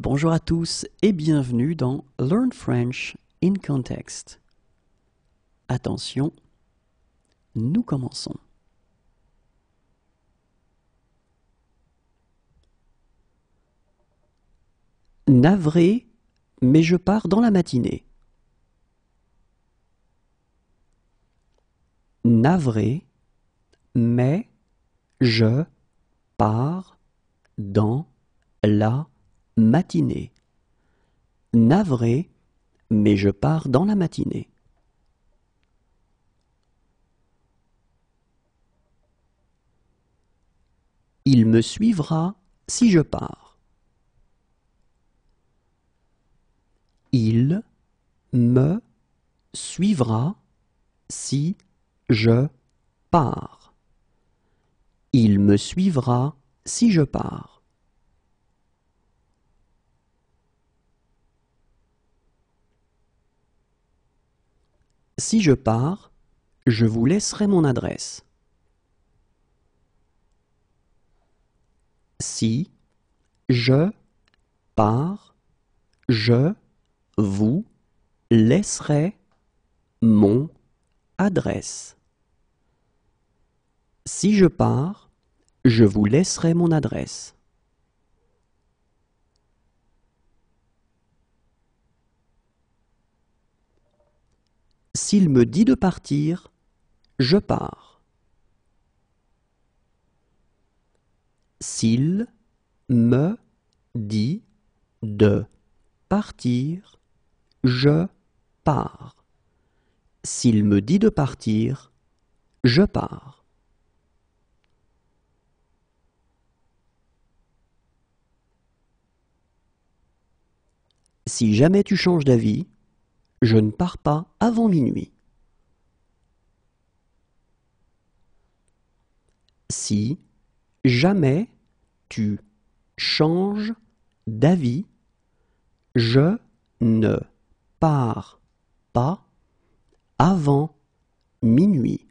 Bonjour à tous et bienvenue dans Learn French in Context. Attention, nous commençons. Navré, mais je pars dans la matinée. Navré, mais je pars dans la matinée. Navré, mais je pars dans la matinée. Il me suivra si je pars. Il me suivra si je pars. Il me suivra si je pars. Si je pars, je vous laisserai mon adresse. Si je pars, je vous laisserai mon adresse. Si je pars, je vous laisserai mon adresse. S'il me dit de partir, je pars. S'il me dit de partir, je pars. S'il me dit de partir, je pars. Si jamais tu changes d'avis, je ne pars pas avant minuit. Si jamais tu changes d'avis, je ne pars pas avant minuit.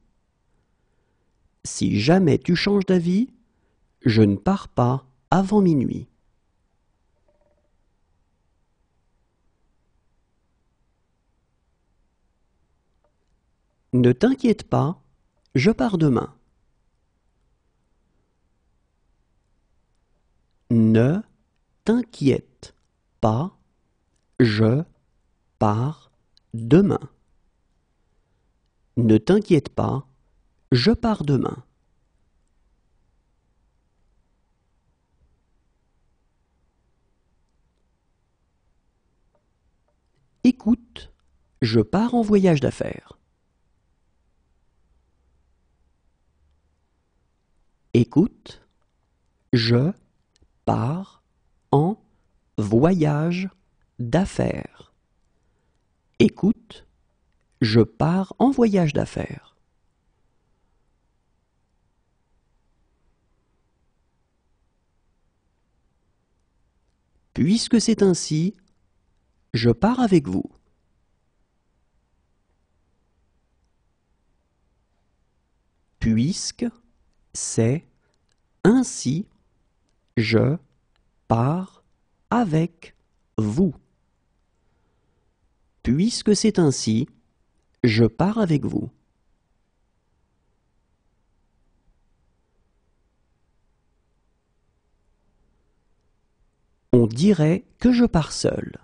Si jamais tu changes d'avis, je ne pars pas avant minuit. Ne t'inquiète pas, je pars demain. Ne t'inquiète pas, je pars demain. Ne t'inquiète pas, je pars demain. Écoute, je pars en voyage d'affaires. Écoute, je pars en voyage d'affaires. Écoute, je pars en voyage d'affaires. Puisque c'est ainsi, je pars avec vous. Puisque c'est ainsi, je pars avec vous. Puisque c'est ainsi, je pars avec vous. On dirait que je pars seul.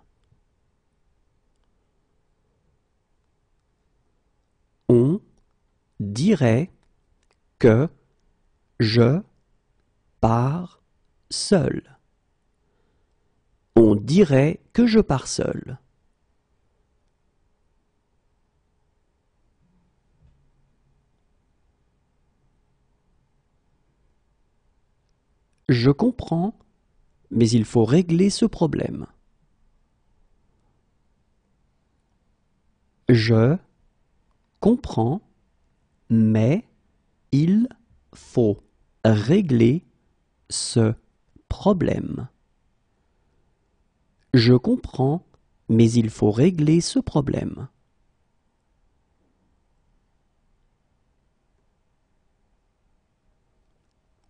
On dirait que je pars seul. On dirait que je pars seul. Je comprends, mais il faut régler ce problème. Je comprends, mais il faut régler ce problème. Je comprends, mais il faut régler ce problème.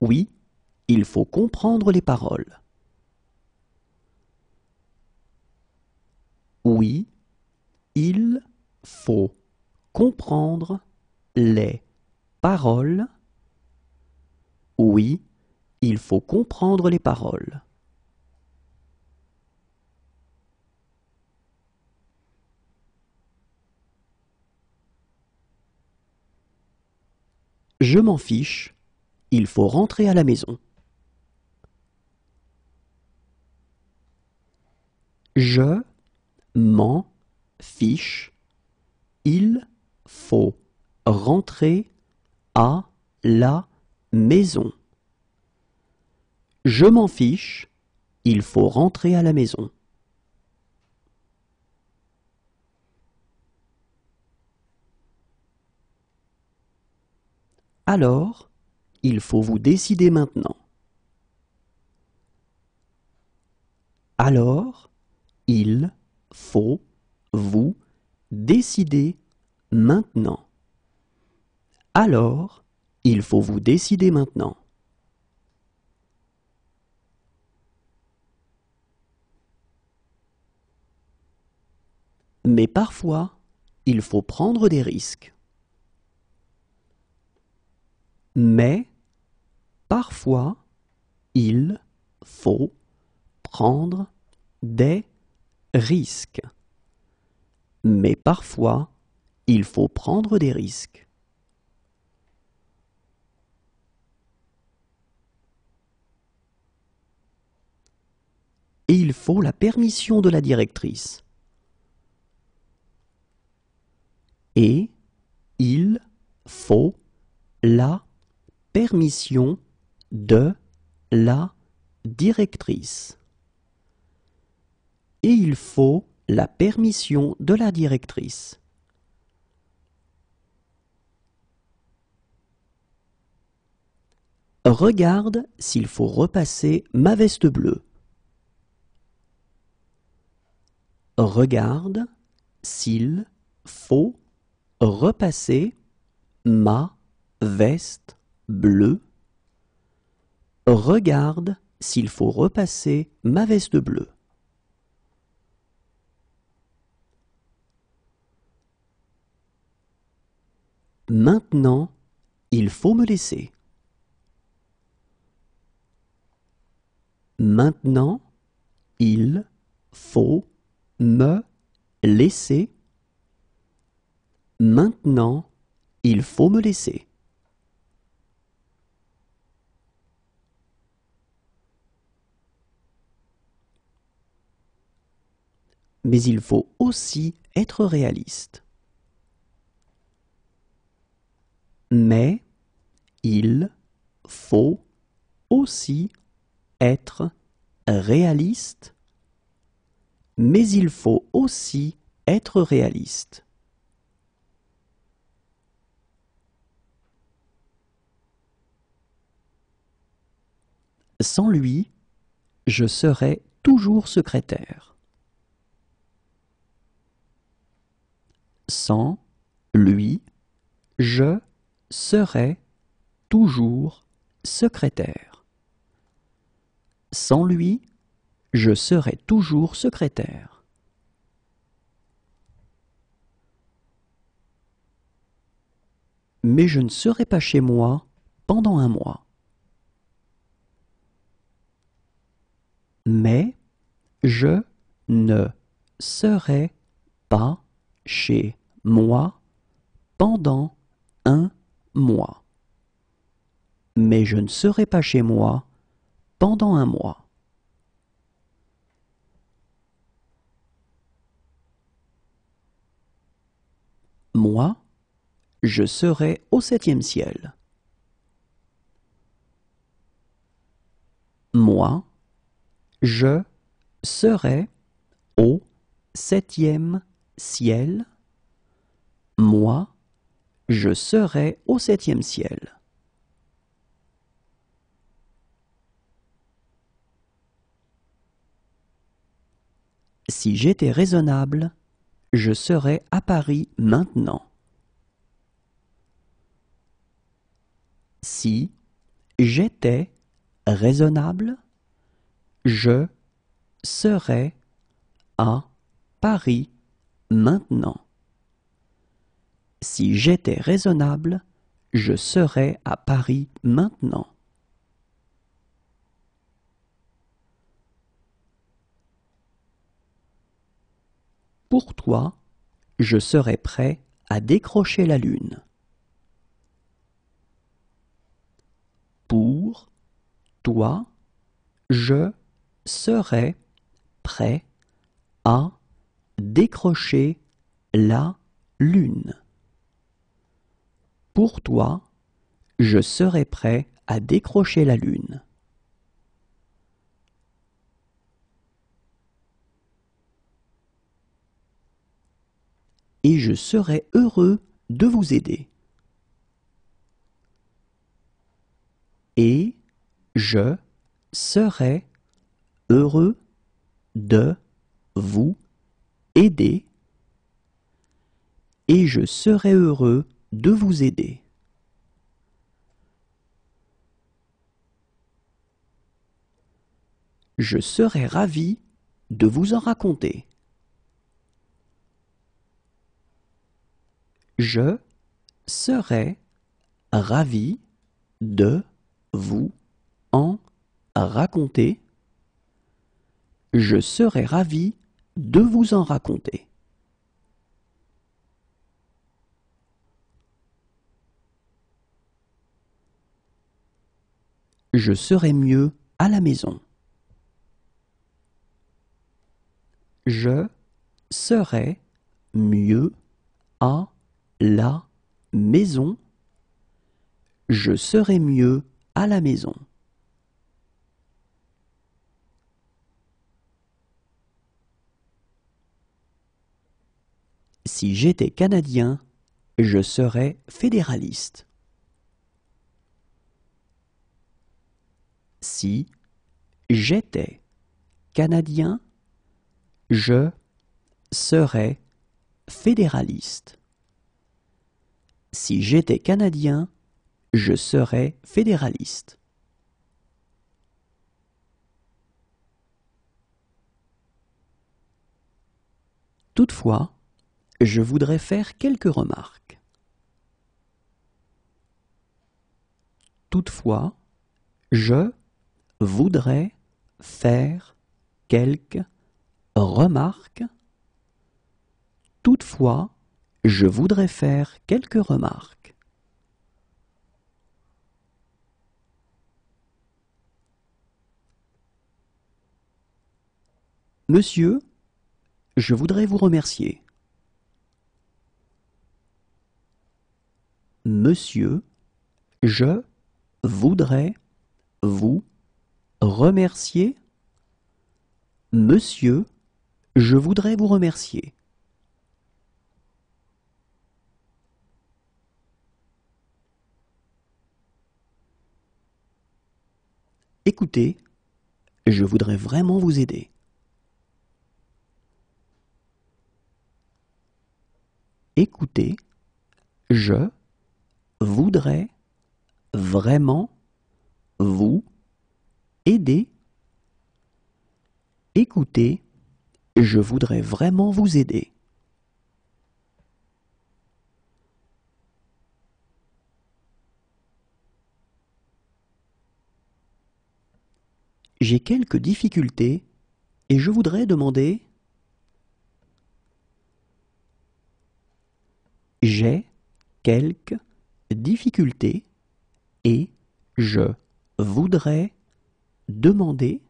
Oui, il faut comprendre les paroles. Oui, il faut comprendre les paroles. Oui, il faut comprendre les paroles. Je m'en fiche, il faut rentrer à la maison. Je m'en fiche, il faut rentrer à la maison. Je m'en fiche, il faut rentrer à la maison. Alors, il faut vous décider maintenant. Alors, il faut vous décider maintenant. Alors, il faut vous décider maintenant. Mais parfois, il faut prendre des risques. Mais parfois, il faut prendre des risques. Mais parfois, il faut prendre des risques. Et il faut la permission de la directrice. Et il faut la permission de la directrice. Et il faut la permission de la directrice. Regarde s'il faut repasser ma veste bleue. Regarde s'il faut repasser ma veste bleue. Regarde s'il faut repasser ma veste bleue. Maintenant, il faut me laisser. Maintenant, il faut me laisser. Maintenant, il faut me laisser. Mais il faut aussi être réaliste. Mais il faut aussi être réaliste. Mais il faut aussi être réaliste. Sans lui, je serai toujours secrétaire. Sans lui, je serai toujours secrétaire. Sans lui, je serai toujours secrétaire. Mais je ne serai pas chez moi pendant un mois. Mais je ne serai pas chez moi pendant un mois. Mais je ne serai pas chez moi pendant un mois. Moi, je serai au 7e ciel. Moi, je serai au 7e ciel. Moi, je serai au 7e ciel. Si j'étais raisonnable, je serais à Paris maintenant. Si j'étais raisonnable, je serais à Paris maintenant. Si j'étais raisonnable, je serais à Paris maintenant. Pour toi, je serais prêt à décrocher la lune. Pour toi, je serais prêt à décrocher la lune. Pour toi, je serais prêt à décrocher la lune. Et je serais heureux de vous aider. Et je serais heureux de vous aider. Et je serais heureux de vous aider. Je serais ravi de vous en raconter. Je serais ravi de vous en raconter. Je serais ravi de vous en raconter. Je serais mieux à la maison. Je serais mieux à la maison. Je serais mieux à la maison. Si j'étais Canadien, je serais fédéraliste. Si j'étais Canadien, je serais fédéraliste. Si j'étais Canadien, je serais fédéraliste. Toutefois, je voudrais faire quelques remarques. Toutefois, je voudrais faire quelques remarques. Toutefois, je voudrais faire quelques remarques. Monsieur, je voudrais vous remercier. Monsieur, je voudrais vous remercier. Monsieur, je voudrais vous remercier. Écoutez, je voudrais vraiment vous aider. Écoutez, je voudrais vraiment vous aider. Écoutez, je voudrais vraiment vous aider. J'ai quelques difficultés et je voudrais demander. J'ai quelques difficultés et je voudrais demander.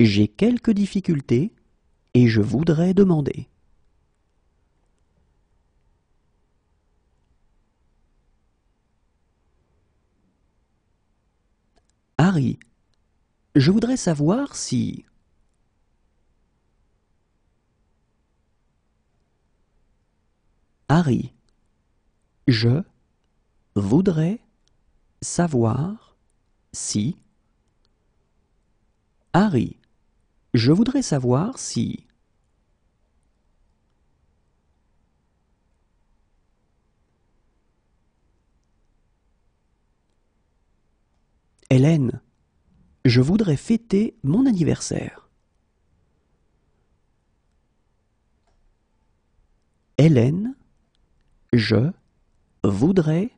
J'ai quelques difficultés et je voudrais demander. Harry, je voudrais savoir si. Harry, je voudrais savoir si. Harry, je voudrais savoir si. Hélène, je voudrais fêter mon anniversaire. Hélène, je voudrais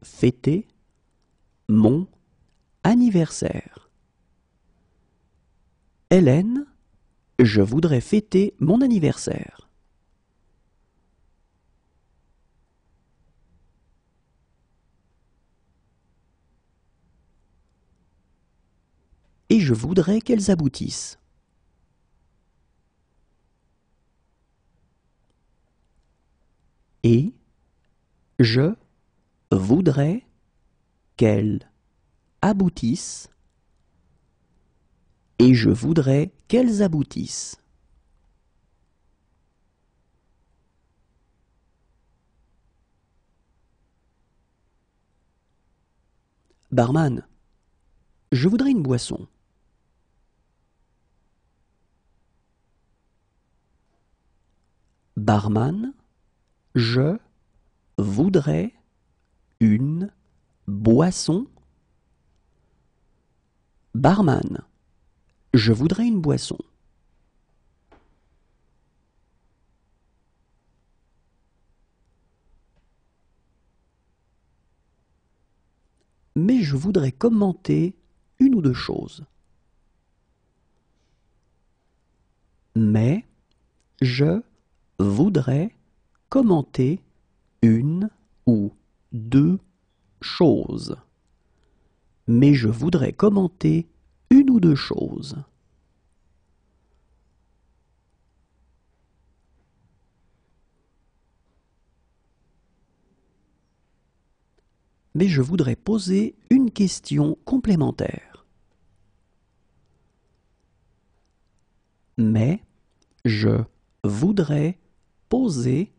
fêter mon anniversaire. Hélène, je voudrais fêter mon anniversaire. Et je voudrais qu'elles aboutissent. Et je voudrais qu'elles aboutissent. Et je voudrais qu'elles aboutissent. Barman, je voudrais une boisson. Barman, je voudrais une boisson. Barman, je voudrais une boisson. Mais je voudrais commenter une ou deux choses. Mais je voudrais commenter une ou deux choses. Mais je voudrais commenter une ou deux choses. Mais je voudrais poser une question complémentaire. Mais je voudrais poser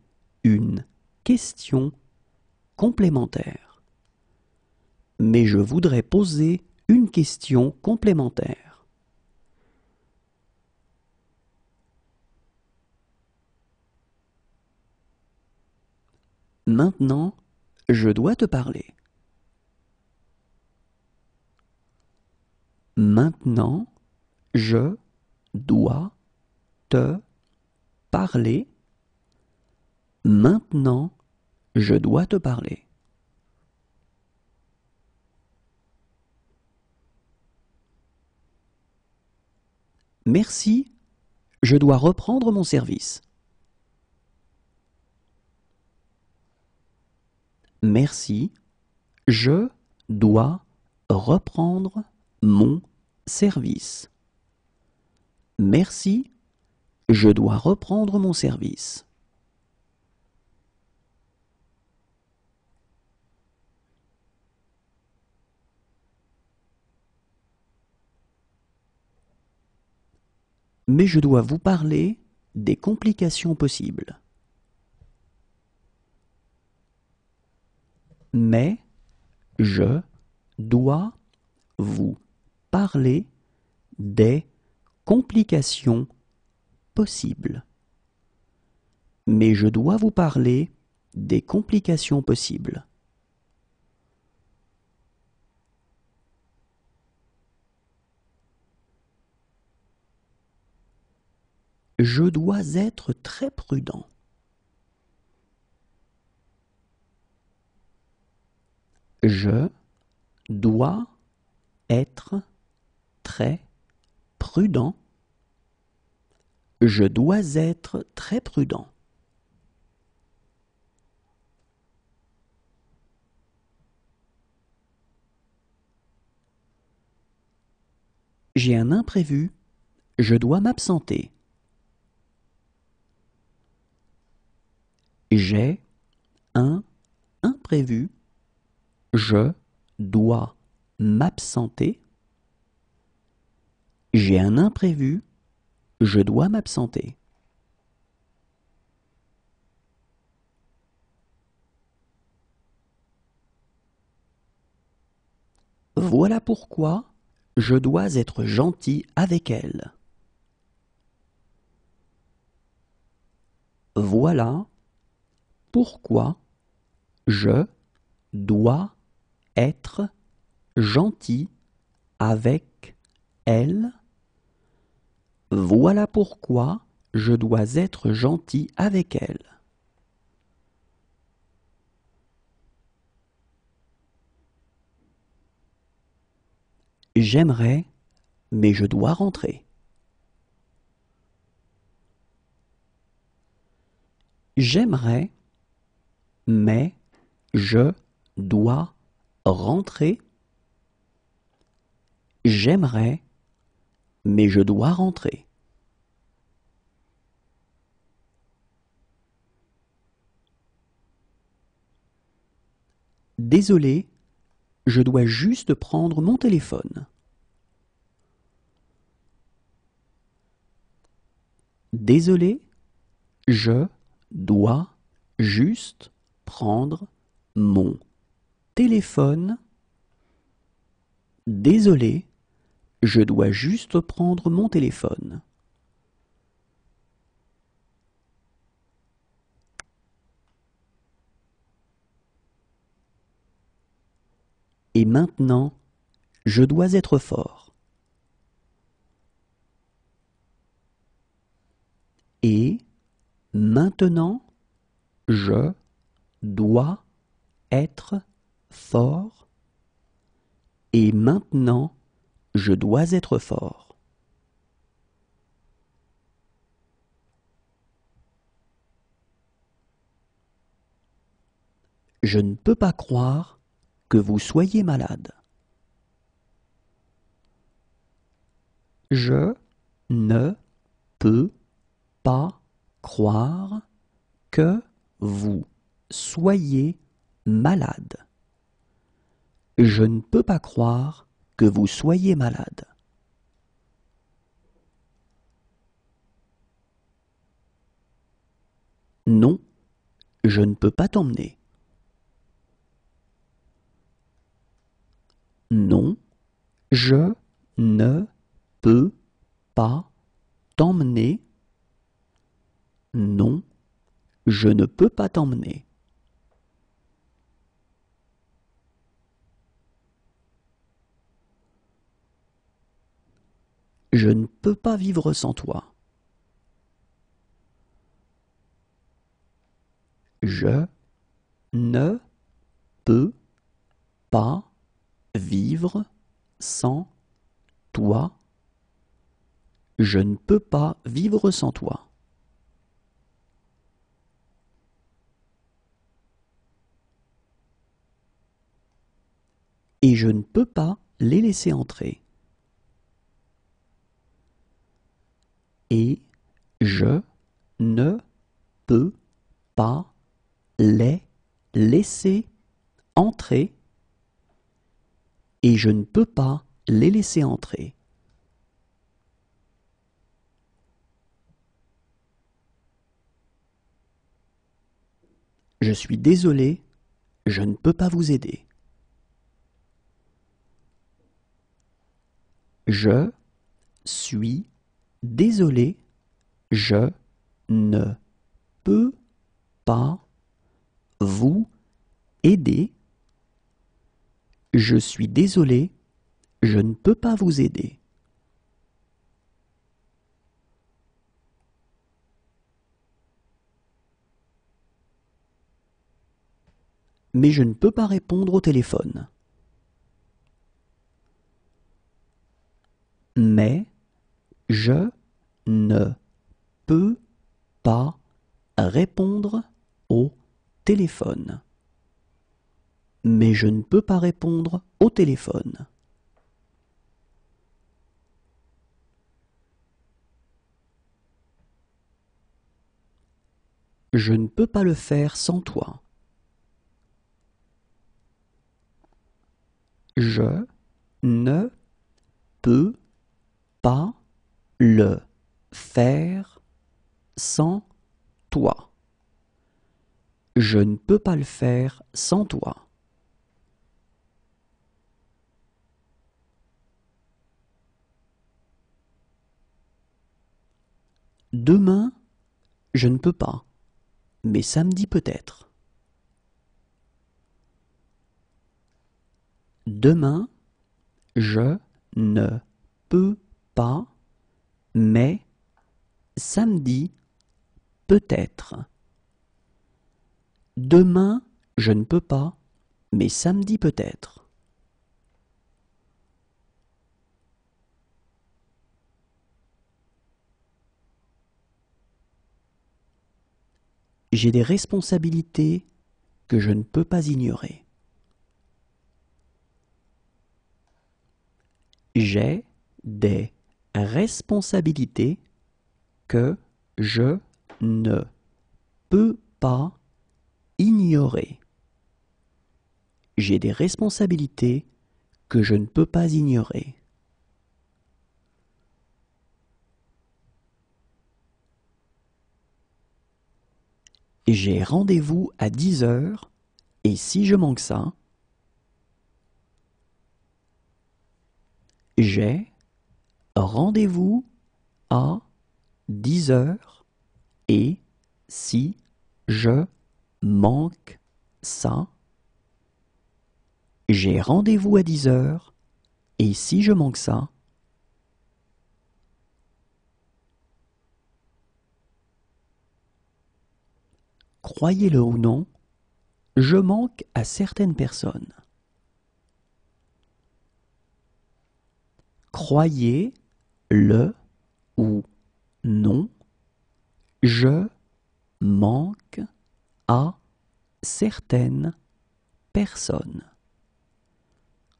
une question complémentaire. Mais je voudrais poser une question complémentaire. Maintenant, je dois te parler. Maintenant, je dois te parler. Maintenant, je dois te parler. Merci, je dois reprendre mon service. Merci, je dois reprendre mon service. Merci, je dois reprendre mon service. Mais je dois vous parler des complications possibles. Mais je dois vous parler des complications possibles. Mais je dois vous parler des complications possibles. Je dois être très prudent. Je dois être très prudent. Je dois être très prudent. J'ai un imprévu. Je dois m'absenter. J'ai un imprévu. Je dois m'absenter. J'ai un imprévu. Je dois m'absenter. Voilà pourquoi je dois être gentil avec elle. Voilà pourquoi je dois être gentil avec elle. Voilà pourquoi je dois être gentil avec elle. J'aimerais, mais je dois rentrer. J'aimerais, mais je dois rentrer. J'aimerais, mais je dois rentrer. Désolé, je dois juste prendre mon téléphone. Désolé, je dois juste prendre mon téléphone. Désolé, je dois juste prendre mon téléphone. Et maintenant, je dois être fort. Et maintenant, je dois être fort. Et maintenant, je dois être fort. Je ne peux pas croire que vous soyez malade. Je ne peux pas croire que vous soyez malade. Je ne peux pas croire que vous soyez malade. Non, je ne peux pas t'emmener. Non, je ne peux pas t'emmener. Non, je ne peux pas t'emmener. Je ne peux pas vivre sans toi. Je ne peux pas vivre sans toi. Je ne peux pas vivre sans toi. Et je ne peux pas les laisser entrer. Et je ne peux pas les laisser entrer. Et je ne peux pas les laisser entrer. Je suis désolé, je ne peux pas vous aider. Je suis désolé, je ne peux pas vous aider. Je suis désolé, je ne peux pas vous aider. Mais je ne peux pas répondre au téléphone. Mais je ne peux pas répondre au téléphone. Mais je ne peux pas répondre au téléphone. Je ne peux pas le faire sans toi. Je ne peux pas le faire sans toi. Je ne peux pas le faire sans toi. Demain, je ne peux pas, mais samedi peut-être. Demain, je ne peux pas, mais samedi peut-être. Demain, je ne peux pas, mais samedi peut-être. J'ai des responsabilités que je ne peux pas ignorer. J'ai des responsabilités que je ne peux pas ignorer. J'ai des responsabilités que je ne peux pas ignorer. J'ai rendez-vous à 10 heures et si je manque ça, j'ai rendez-vous à 10 heures et si je manque ça, j'ai rendez-vous à 10 heures et si je manque ça, croyez-le ou non, je manque à certaines personnes. Croyez-le ou non, je manque à certaines personnes.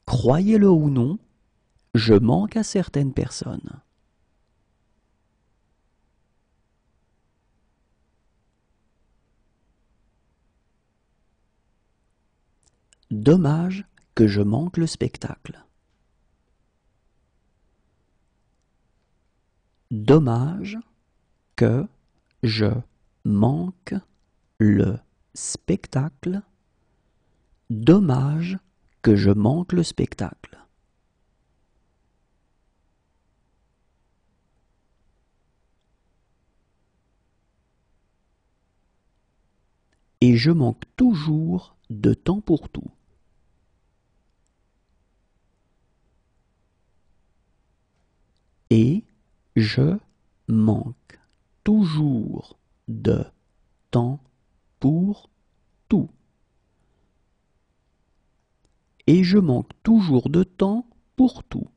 Croyez-le ou non, je manque à certaines personnes. Dommage que je manque le spectacle. Dommage que je manque le spectacle. Dommage que je manque le spectacle. Et je manque toujours de temps pour tout. Et je manque toujours de temps pour tout. Et je manque toujours de temps pour tout.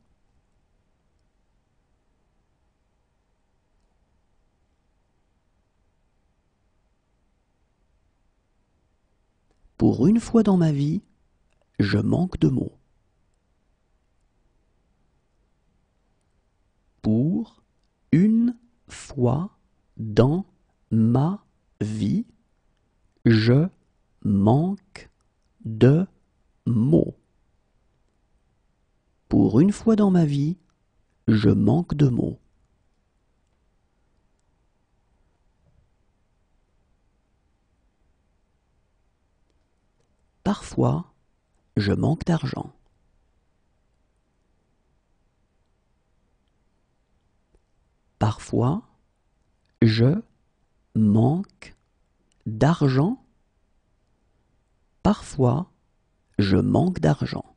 Pour une fois dans ma vie, je manque de mots. Pour une fois dans ma vie, je manque de mots. Pour une fois dans ma vie, je manque de mots. Parfois, je manque d'argent. Parfois, je manque d'argent. Parfois, je manque d'argent.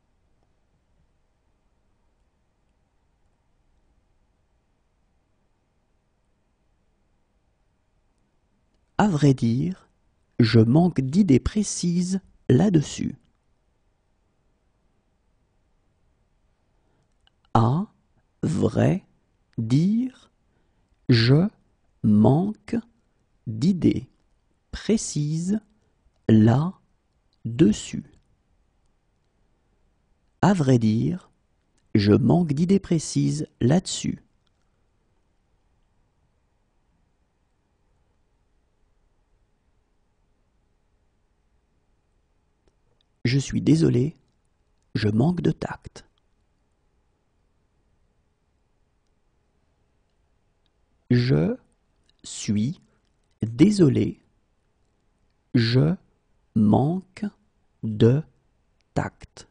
À vrai dire, je manque d'idées précises là-dessus. À vrai dire, je manque d'idées précises là-dessus. À vrai dire, je manque d'idées précises là-dessus. Je suis désolé, je manque de tact. Je suis désolé, je manque de tact.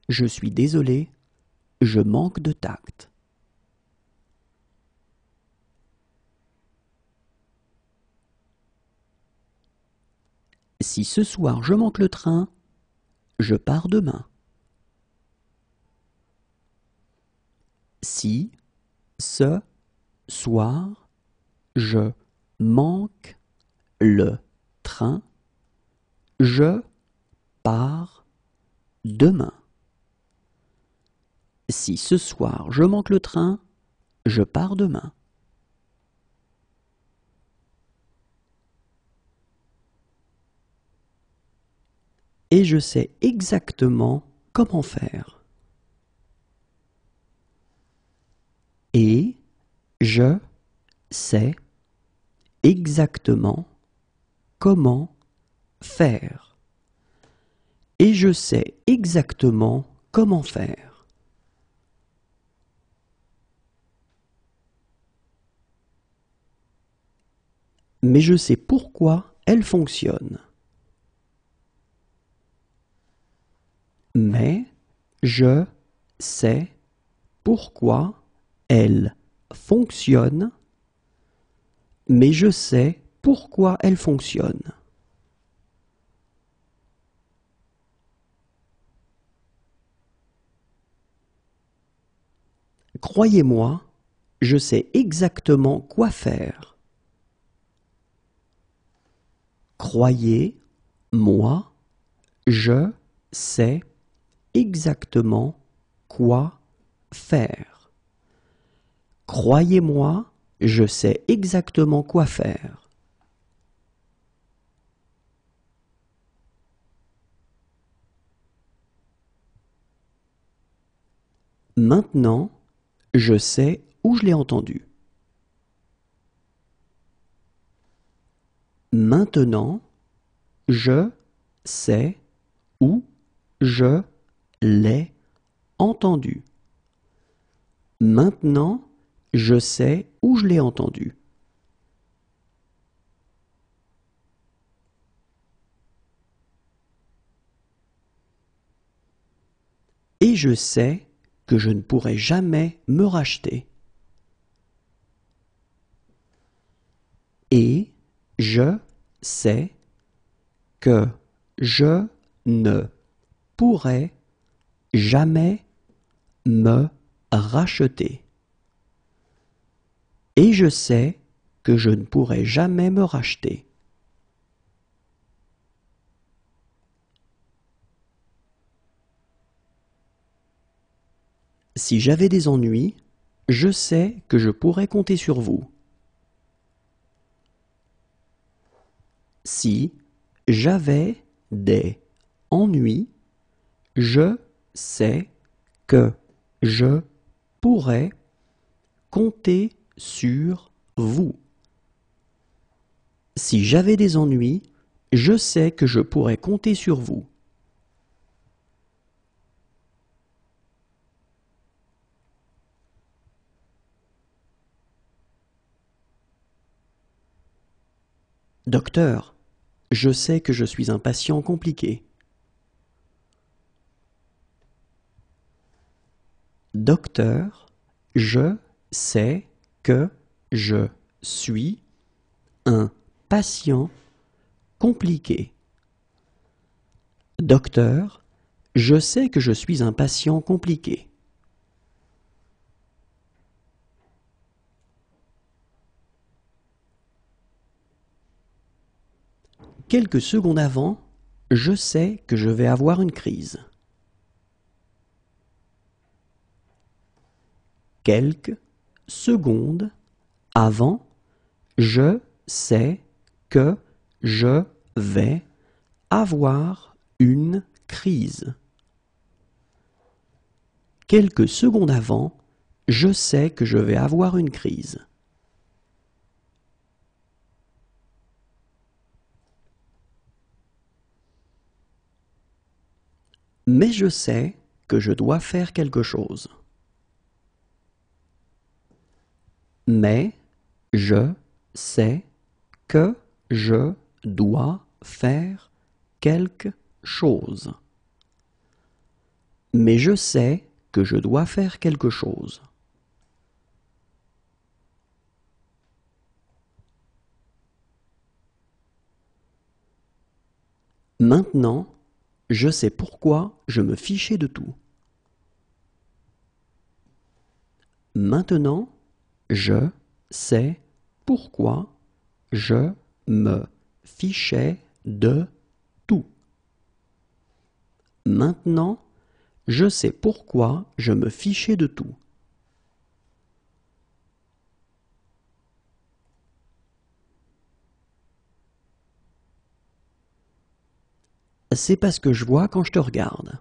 Je suis désolé, je manque de tact. Si ce soir je manque le train, je pars demain. Si ce soir je manque le train, je pars demain. Si ce soir je manque le train, je pars demain. et je sais exactement comment faire. Et je sais exactement comment faire. Et je sais exactement comment faire. Mais je sais pourquoi elle fonctionne. Mais je sais pourquoi elle fonctionne. Mais je sais pourquoi elle fonctionne. Croyez-moi, je sais exactement quoi faire. Croyez-moi, je sais exactement quoi faire. Croyez-moi, je sais exactement quoi faire. Maintenant, je sais où je l'ai entendu. Maintenant, je sais où je l'ai entendu. Maintenant, je sais où je l'ai entendu. Et je sais que je ne pourrai jamais me racheter. Et je sais que je ne pourrai jamais me racheter. Et je sais que je ne pourrai jamais me racheter. Si j'avais des ennuis, je sais que je pourrais compter sur vous. Si j'avais des ennuis, je sais que je pourrais compter sur vous. Si j'avais des ennuis, je sais que je pourrais compter sur vous. Docteur, je sais que je suis un patient compliqué. Docteur, je sais que je suis un patient compliqué. Docteur, je sais que je suis un patient compliqué. Quelques secondes avant, je sais que je vais avoir une crise. Quelques secondes avant, je sais que je vais avoir une crise. Quelques secondes avant, je sais que je vais avoir une crise. Mais je sais que je dois faire quelque chose. Mais je sais que je dois faire quelque chose. Mais je sais que je dois faire quelque chose. Maintenant, je sais pourquoi je me fichais de tout. Maintenant, je sais pourquoi je me fichais de tout. Maintenant, je sais pourquoi je me fichais de tout. c'est pas ce que je vois quand je te regarde.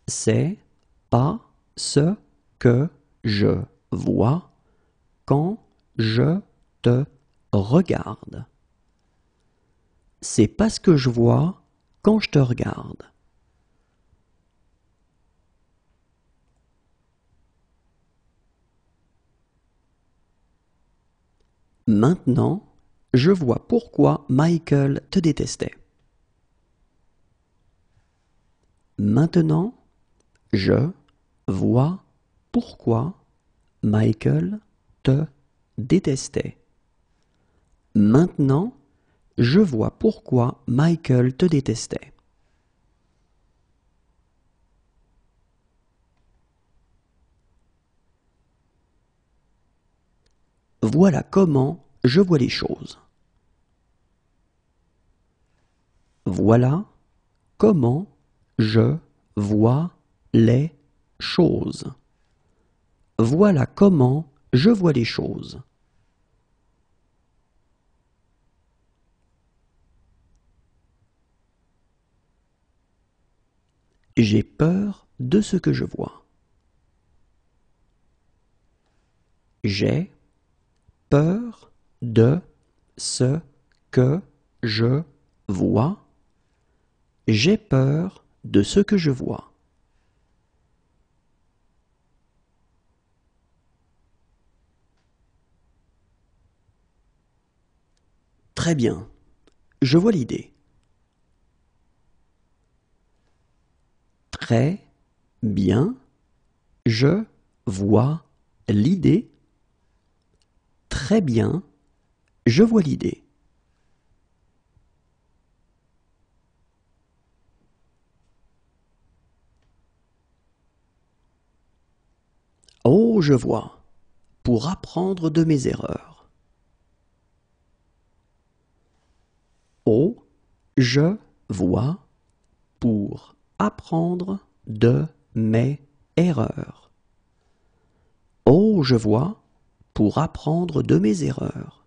C'est pas ce que je vois quand je te regarde. C'est pas ce que je vois quand je te regarde. Maintenant, je vois pourquoi Michael te détestait. Maintenant, je vois pourquoi Michael te détestait. Maintenant, je vois pourquoi Michael te détestait. Voilà comment je vois les choses. Voilà comment je vois les choses. Voilà comment je vois les choses. J'ai peur de ce que je vois. J'ai peur de ce que je vois. J'ai peur de ce que je vois. Très bien, je vois l'idée. Très bien, je vois l'idée. Très bien, je vois l'idée. Oh, je vois. Pour apprendre de mes erreurs. Oh, je vois. Pour apprendre de mes erreurs. Oh, je vois. Pour apprendre de mes erreurs.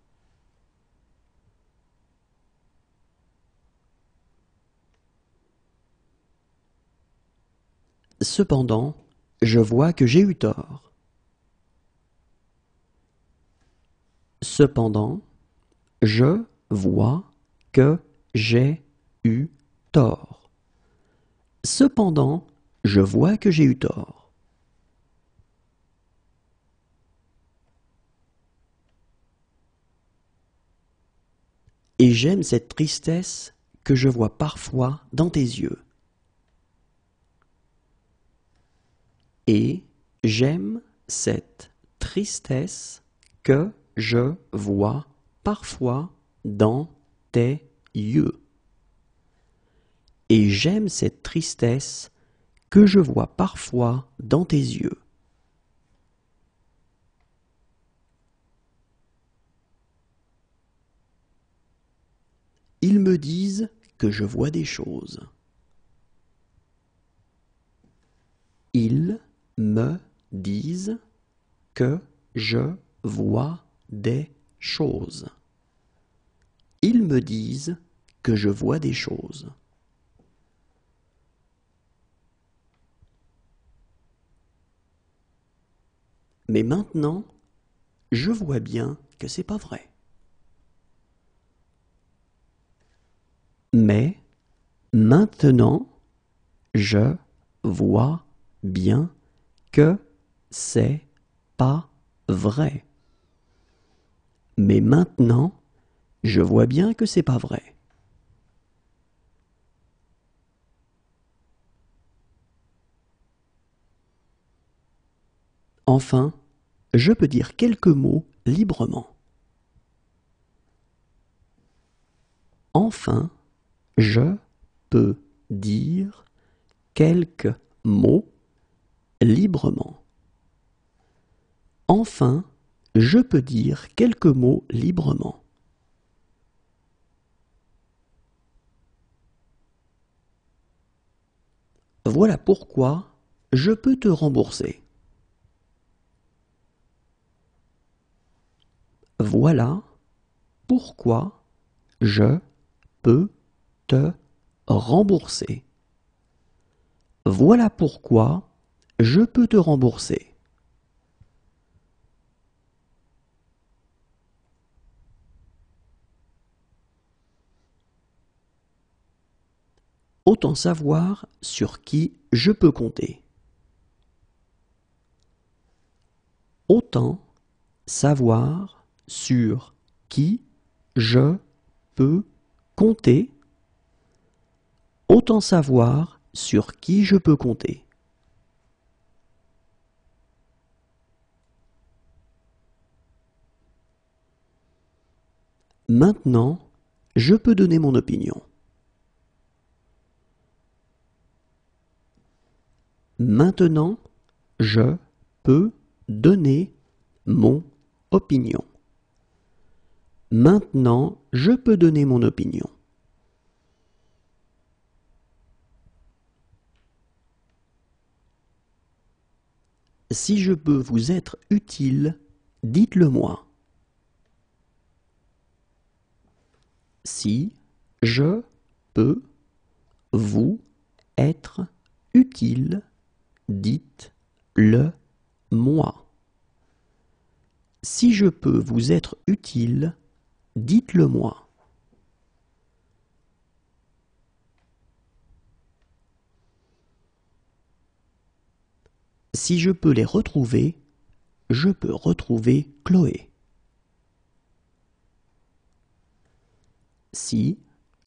Cependant, je vois que j'ai eu tort. Cependant, je vois que j'ai eu tort. Cependant, je vois que j'ai eu tort. Et j'aime cette tristesse que je vois parfois dans tes yeux. Et j'aime cette tristesse que je vois parfois dans tes yeux. Et j'aime cette tristesse que je vois parfois dans tes yeux. Ils me disent que je vois des choses. Ils me disent que je vois des choses. Ils me disent que je vois des choses. Mais maintenant, je vois bien que c'est pas vrai. Mais maintenant, je vois bien que c'est pas vrai. Mais maintenant, je vois bien que c'est pas vrai. Enfin, je peux dire quelques mots librement. Enfin, je peux dire quelques mots librement. Enfin, je peux dire quelques mots librement. Voilà pourquoi je peux te rembourser. Voilà pourquoi je peux te rembourser. Voilà pourquoi je peux te rembourser. Autant savoir sur qui je peux compter. Autant savoir sur qui je peux compter. Autant savoir sur qui je peux compter. Maintenant, je peux donner mon opinion. Maintenant, je peux donner mon opinion. Maintenant, je peux donner mon opinion. Si je peux vous être utile, dites-le moi. Si je peux vous être utile, dites-le moi. Si je peux vous être utile, dites-le moi. Si je peux les retrouver, je peux retrouver Chloé. Si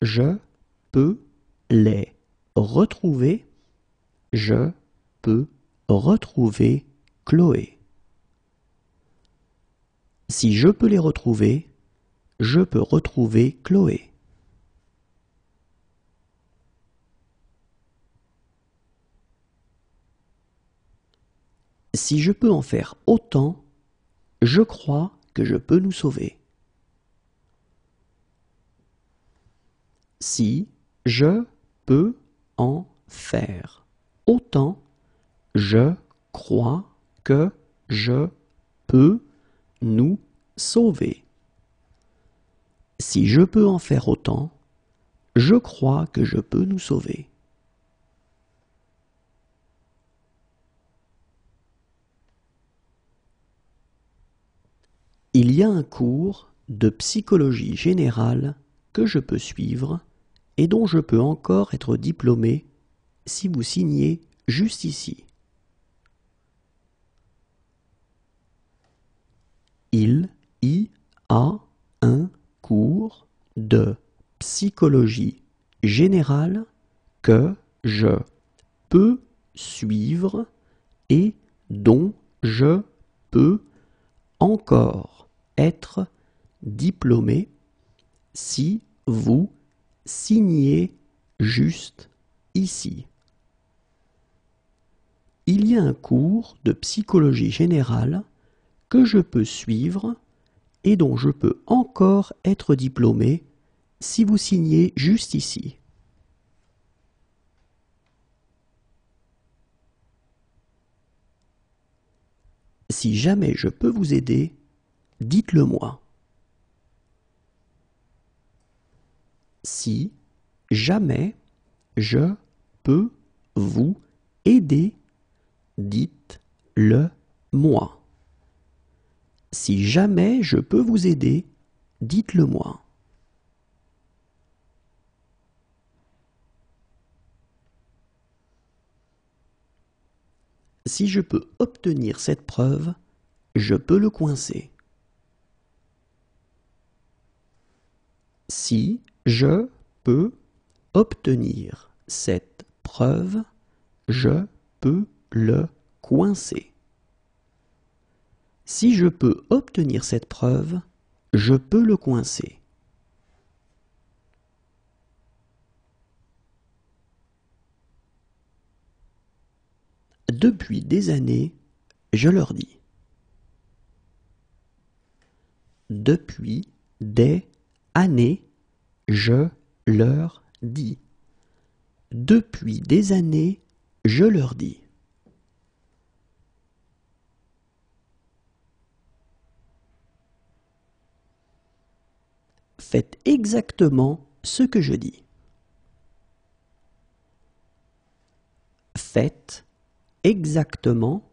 je peux les retrouver, je peux retrouver Chloé. Si je peux les retrouver, je peux retrouver Chloé. Si je peux en faire autant, je crois que je peux nous sauver. Si je peux en faire autant, je crois que je peux nous sauver. Si je peux en faire autant, je crois que je peux nous sauver. Il y a un cours de psychologie générale que je peux suivre et dont je peux encore être diplômé si vous signez juste ici. Il y a un cours de psychologie générale que je peux suivre et dont je peux encore être diplômé si vous signez juste ici. Il y a un cours de psychologie générale que je peux suivre et dont je peux encore être diplômé si vous signez juste ici. Si jamais je peux vous aider, dites-le moi. Si jamais je peux vous aider, dites-le moi. Si jamais je peux vous aider, dites-le moi. Si je peux obtenir cette preuve, je peux le coincer. Si je peux obtenir cette preuve, je peux le coincer. Si je peux obtenir cette preuve, je peux le coincer. Depuis des années, je leur dis. Depuis des années, je leur dis. Depuis des années, je leur dis. Faites exactement ce que je dis. Faites exactement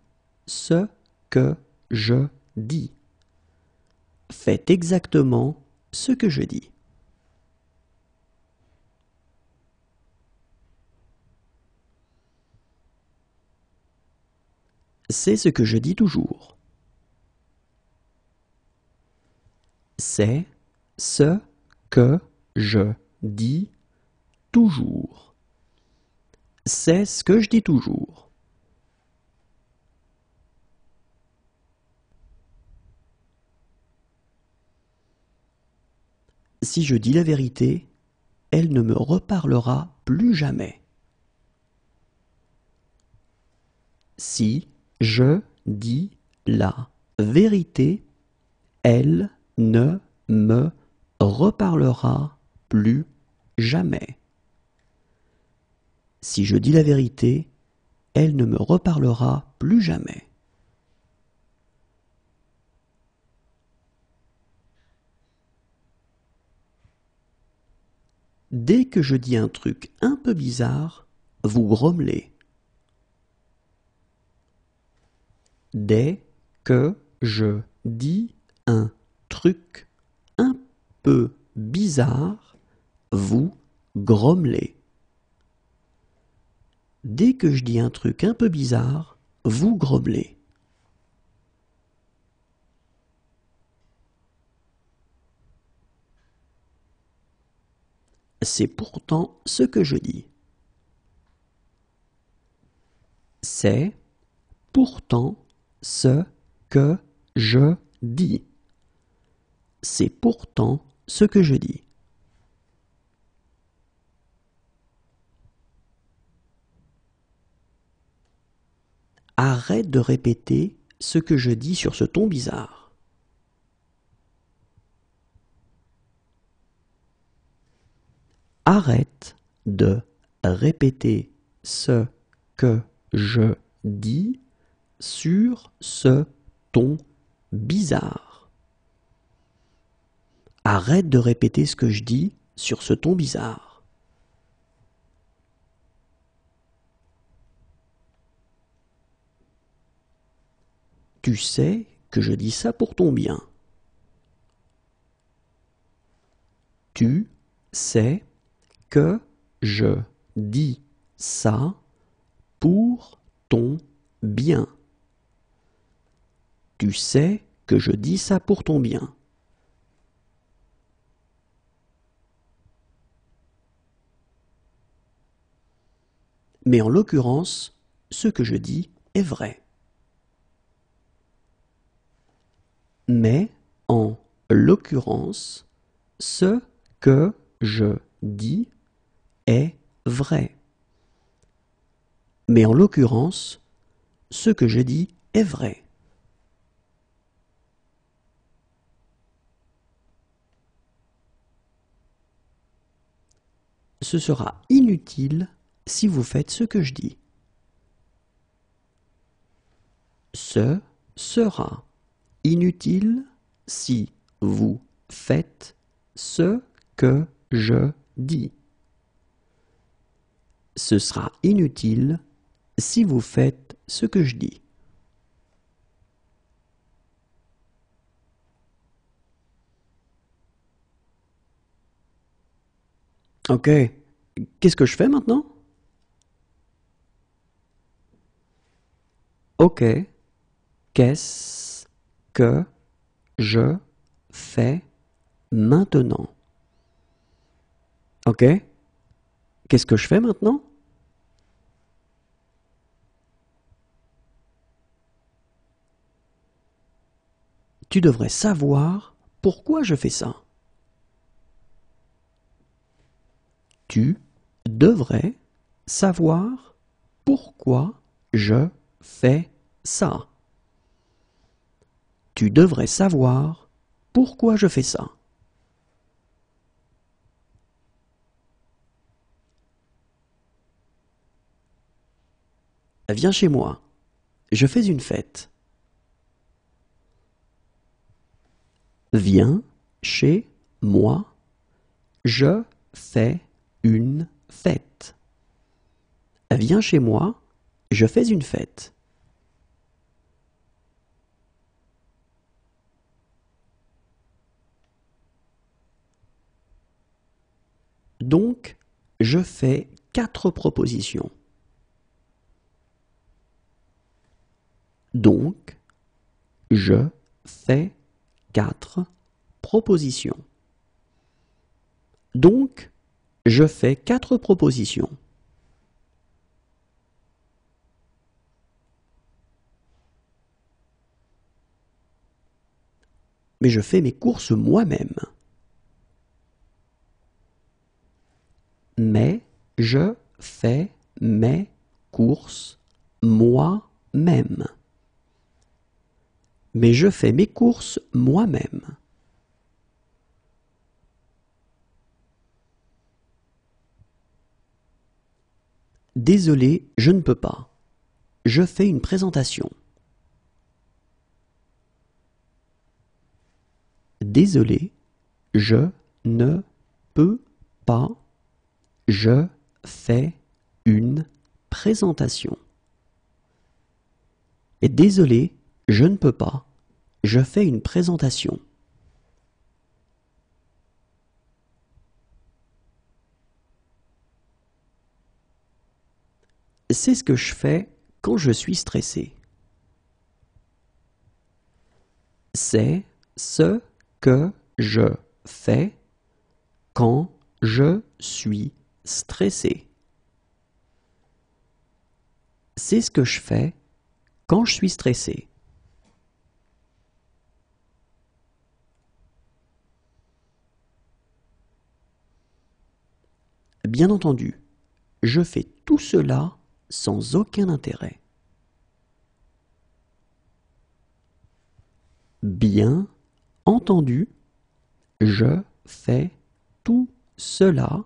ce que je dis. Faites exactement ce que je dis. C'est ce que je dis toujours. C'est ce que je dis toujours. C'est ce que je dis toujours. Si je dis la vérité, elle ne me reparlera plus jamais. Si je dis la vérité, elle ne me reparlera plus jamais. Si je dis la vérité, elle ne me reparlera plus jamais. Dès que je dis un truc un peu bizarre, vous grommelez. Dès que je dis un truc un peu bizarre, vous grommelez. Dès que je dis un truc un peu bizarre, vous grommelez. C'est pourtant ce que je dis. C'est pourtant ce que je dis. C'est pourtant ce que je dis. Arrête de répéter ce que je dis sur ce ton bizarre. Arrête de répéter ce que je dis sur ce ton bizarre. Arrête de répéter ce que je dis sur ce ton bizarre. Tu sais que je dis ça pour ton bien. Tu sais que je dis ça pour ton bien. Tu sais que je dis ça pour ton bien. Mais en l'occurrence, ce que je dis est vrai. Mais en l'occurrence, ce que je dis est vrai. Mais en l'occurrence, ce que je dis est vrai. Ce sera inutile si vous faites ce que je dis. Ce sera inutile si vous faites ce que je dis. Ce sera inutile si vous faites ce que je dis. Ok, qu'est-ce que je fais maintenant? Ok, qu'est-ce que je fais maintenant? Ok, qu'est-ce que je fais maintenant? Tu devrais savoir pourquoi je fais ça. Tu devrais savoir pourquoi je fais ça. Tu devrais savoir pourquoi je fais ça. Viens chez moi. Je fais une fête. Viens chez moi. Je fais une fête. Viens chez moi, je fais une fête. Donc, je fais 4 propositions. Donc, je fais 4 propositions. Donc, je fais 4 propositions. Mais je fais mes courses moi-même. Mais je fais mes courses moi-même. Mais je fais mes courses moi-même. Désolé, je ne peux pas. Je fais une présentation. Désolé, je ne peux pas. Je fais une présentation. Et désolé, je ne peux pas. Je fais une présentation. C'est ce que je fais quand je suis stressé. C'est ce que je fais quand je suis stressé. C'est ce que je fais quand je suis stressé. Bien entendu, je fais tout cela sans aucun intérêt. Bien entendu, je fais tout cela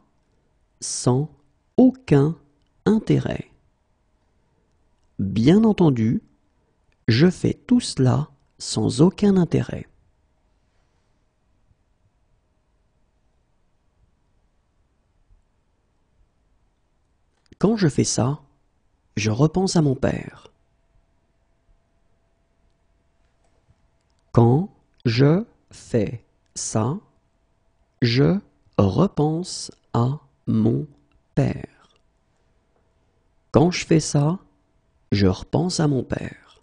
sans aucun intérêt. Bien entendu, je fais tout cela sans aucun intérêt. Quand je fais ça, je repense à mon père. Quand je fais ça, je repense à mon père. Quand je fais ça, je repense à mon père.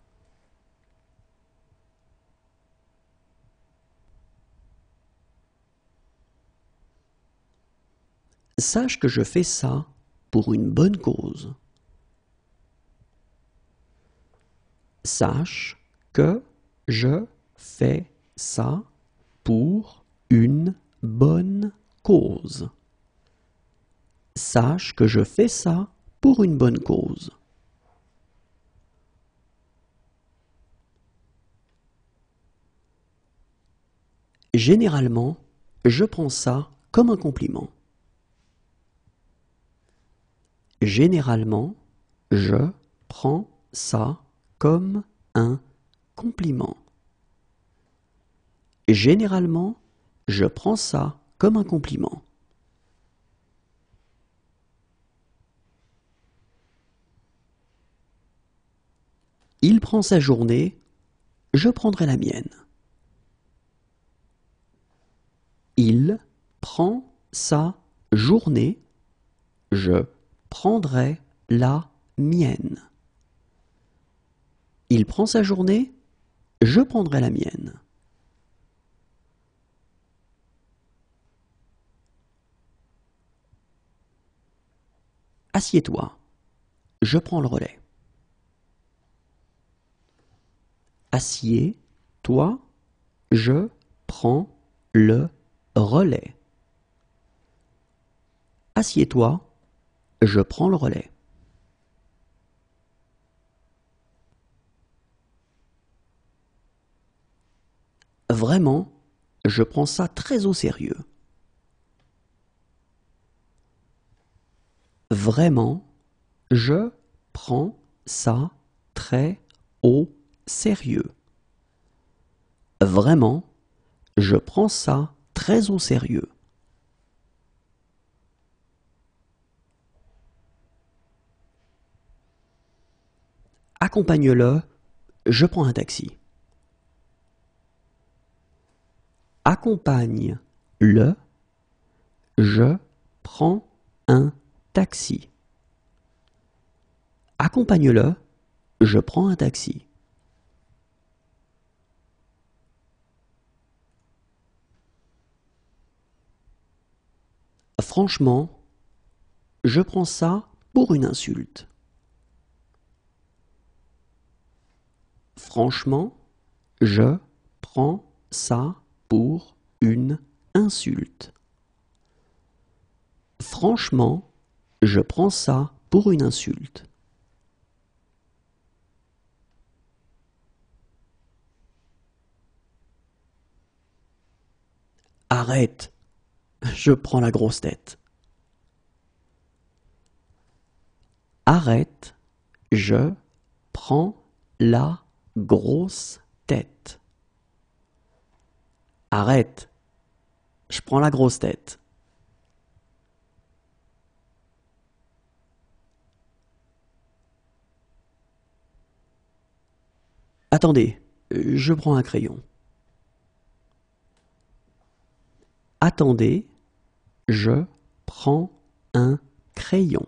Sache que je fais ça pour une bonne cause. Sache que je fais ça pour une bonne cause. Sache que je fais ça pour une bonne cause. Généralement, je prends ça comme un compliment. Généralement, je prends ça comme un compliment. Généralement, je prends ça comme un compliment. Il prend sa journée, je prendrai la mienne. Il prend sa journée, je prendrai la mienne. Il prend sa journée, je prendrai la mienne. Assieds-toi, je prends le relais. Assieds-toi, je prends le relais. Assieds-toi, je prends le relais. Vraiment, je prends ça très au sérieux. Vraiment, je prends ça très au sérieux. Vraiment, je prends ça très au sérieux. Accompagne-le, je prends un taxi. Accompagne-le, je prends un taxi. Accompagne-le, je prends un taxi. Franchement, je prends ça pour une insulte. Franchement, je prends ça pour une insulte. Franchement, je prends ça pour une insulte. Arrête, je prends la grosse tête. Arrête, je prends la grosse tête. Arrête, je prends la grosse tête. Attendez, je prends un crayon. Attendez, je prends un crayon.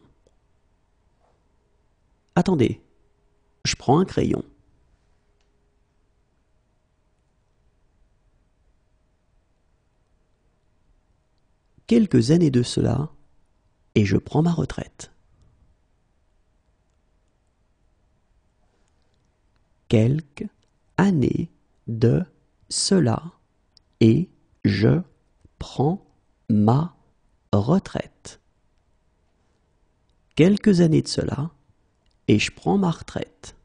Attendez, je prends un crayon. Quelques années de cela, et je prends ma retraite. Quelques années de cela, et je prends ma retraite. Quelques années de cela, et je prends ma retraite.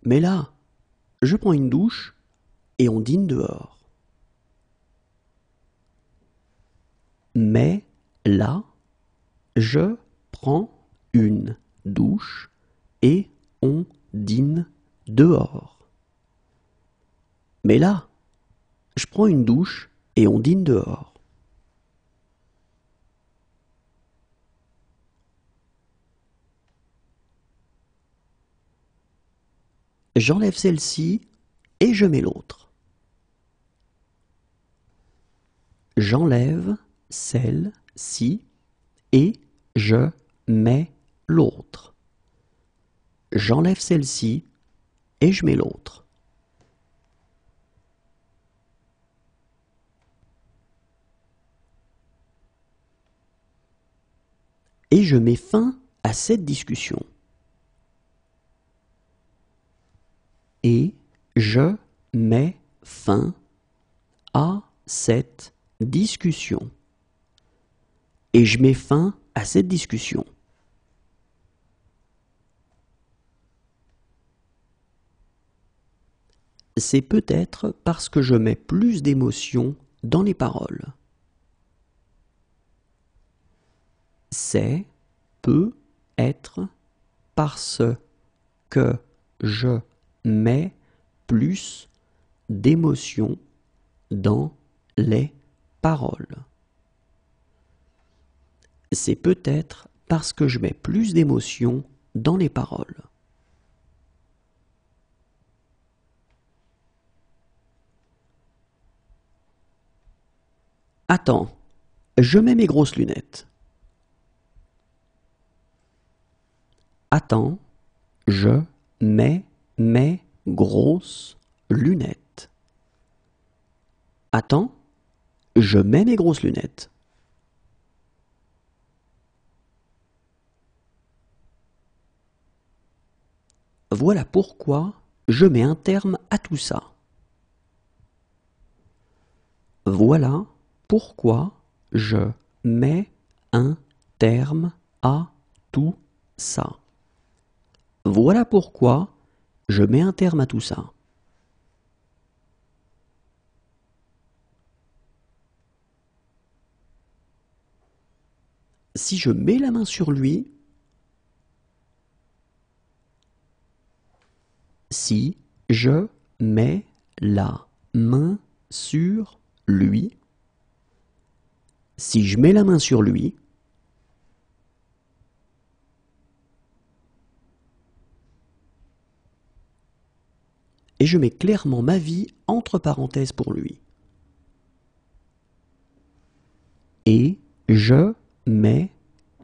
Mais là, je prends une douche et on dîne dehors. Mais là, je prends une douche et on dîne dehors. Mais là, je prends une douche et on dîne dehors. J'enlève celle-ci et je mets l'autre. J'enlève celle-ci et je mets l'autre. J'enlève celle-ci et je mets l'autre. Et je mets fin à cette discussion. Et je mets fin à cette discussion. Et je mets fin à cette discussion. C'est peut-être parce que je mets plus d'émotion dans les paroles. C'est peut-être parce que je mets plus d'émotion dans les paroles. C'est peut-être parce que je mets plus d'émotion dans les paroles. Attends, je mets mes grosses lunettes. Attends, je mets mes grosses lunettes. Attends, je mets mes grosses lunettes. Voilà pourquoi je mets un terme à tout ça. Voilà pourquoi je mets un terme à tout ça. Voilà pourquoi je mets un terme à tout ça. Si je mets la main sur lui, si je mets la main sur lui, Si je mets la main sur lui, et je mets clairement ma vie entre parenthèses pour lui. Et je mets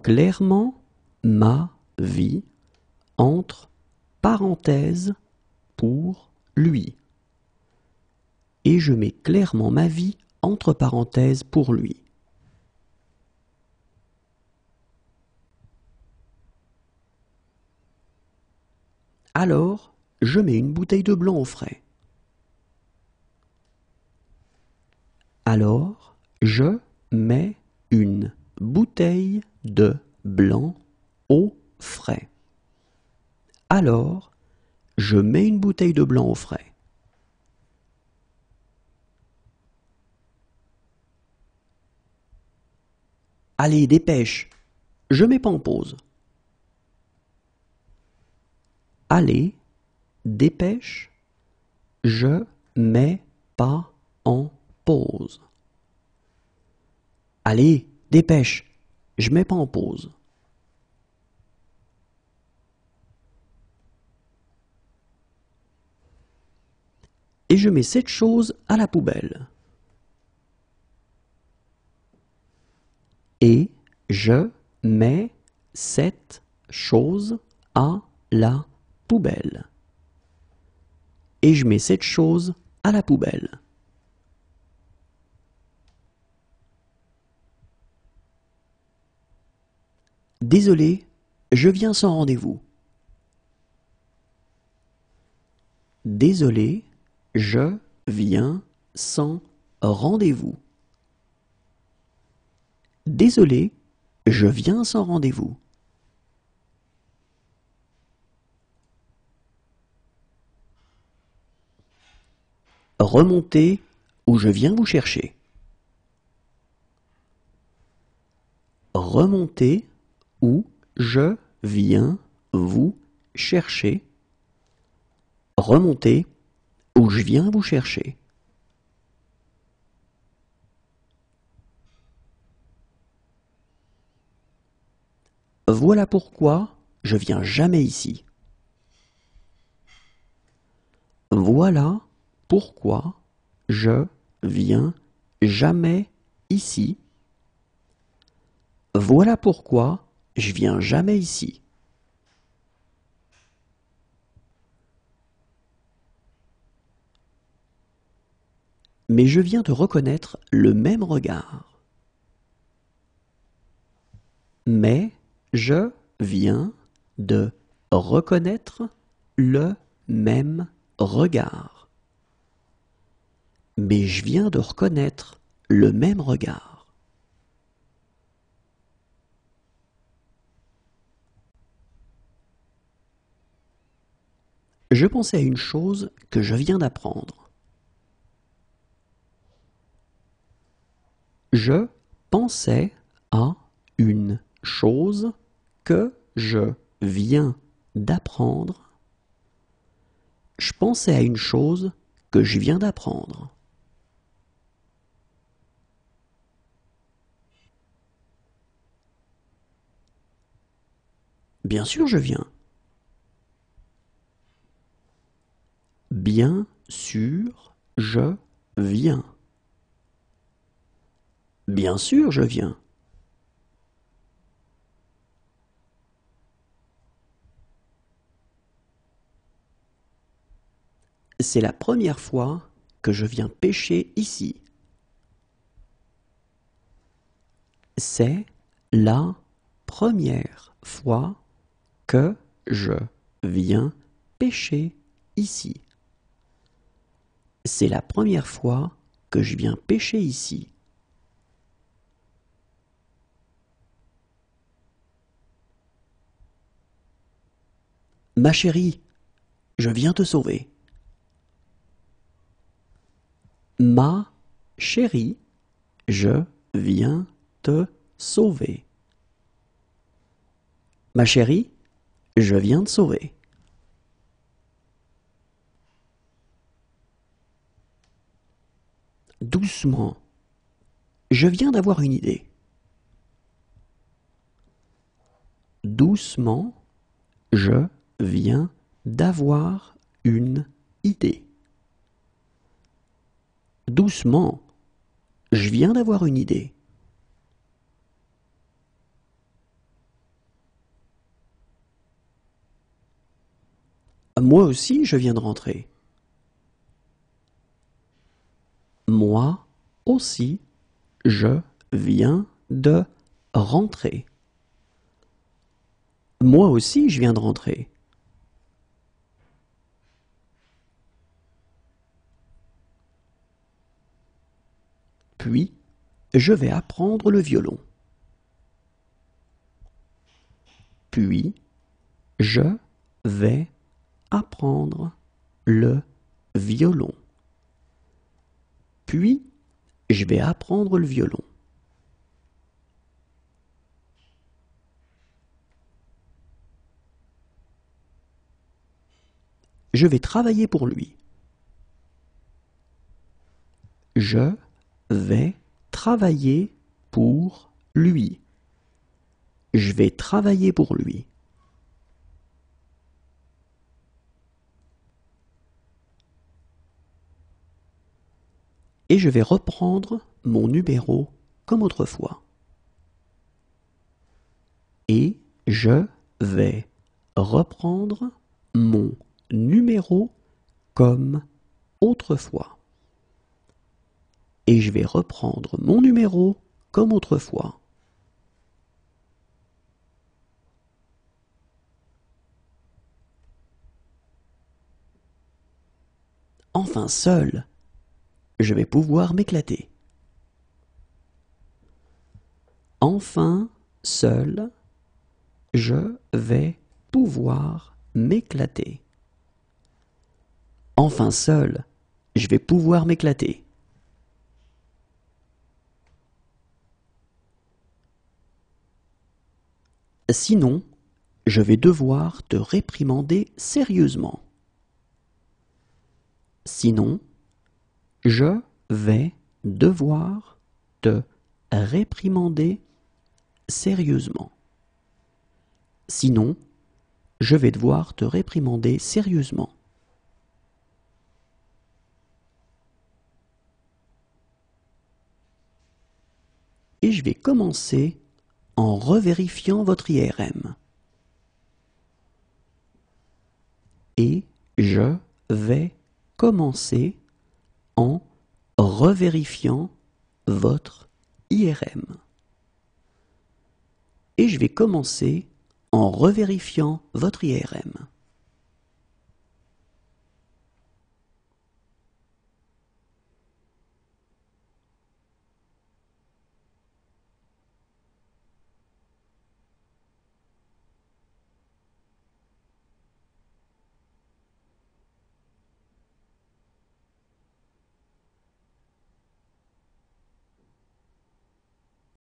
clairement ma vie entre parenthèses pour lui. Et je mets clairement ma vie entre parenthèses pour lui. Alors, je mets une bouteille de blanc au frais. Alors, je mets une bouteille de blanc au frais. Alors, je mets une bouteille de blanc au frais. Allez, dépêche, je mets pas en pause. Allez, dépêche, je mets pas en pause. Allez, dépêche, je mets pas en pause. Et je mets cette chose à la poubelle. Et je mets cette chose à la poubelle. Et je mets cette chose à la poubelle. Désolé, je viens sans rendez-vous. Désolé, je viens sans rendez-vous. Désolé, je viens sans rendez-vous. Remontez ou je viens vous chercher. Remontez ou je viens vous chercher. Remontez ou je viens vous chercher. Voilà pourquoi je viens jamais ici. Voilà pourquoi je viens jamais ici. Voilà pourquoi je viens jamais ici. Mais je viens de reconnaître le même regard. Mais je viens de reconnaître le même regard. Mais je viens de reconnaître le même regard. Je pensais à une chose que je viens d'apprendre. Je pensais à une chose que je viens d'apprendre. Je pensais à une chose que je viens d'apprendre. Bien sûr, je viens. Bien sûr, je viens. Bien sûr, je viens. C'est la première fois que je viens pêcher ici. C'est la première fois que je viens pêcher ici. C'est la première fois que je viens pêcher ici. Ma chérie, je viens te sauver. Ma chérie, je viens te sauver. Ma chérie, je viens te sauver. Doucement, Je viens d'avoir une idée. Doucement, je viens d'avoir une idée. Doucement, je viens d'avoir une idée. Moi aussi, je viens de rentrer. Moi aussi, je viens de rentrer. Moi aussi, je viens de rentrer. Puis, je vais apprendre le violon. Puis, je vais apprendre le violon. Puis, je vais apprendre le violon. Je vais travailler pour lui. Je vais travailler pour lui. Je vais travailler pour lui. Et je vais reprendre mon numéro comme autrefois. Et je vais reprendre mon numéro comme autrefois. Et je vais reprendre mon numéro comme autrefois. Enfin seul, je vais pouvoir m'éclater. Enfin seul, je vais pouvoir m'éclater. Enfin seul, je vais pouvoir m'éclater. Sinon, je vais devoir te réprimander sérieusement. Sinon, je vais devoir te réprimander sérieusement. Sinon, je vais devoir te réprimander sérieusement. Et je vais commencer en revérifiant votre IRM. Et je vais commencer en revérifiant votre IRM. Et je vais commencer en revérifiant votre IRM.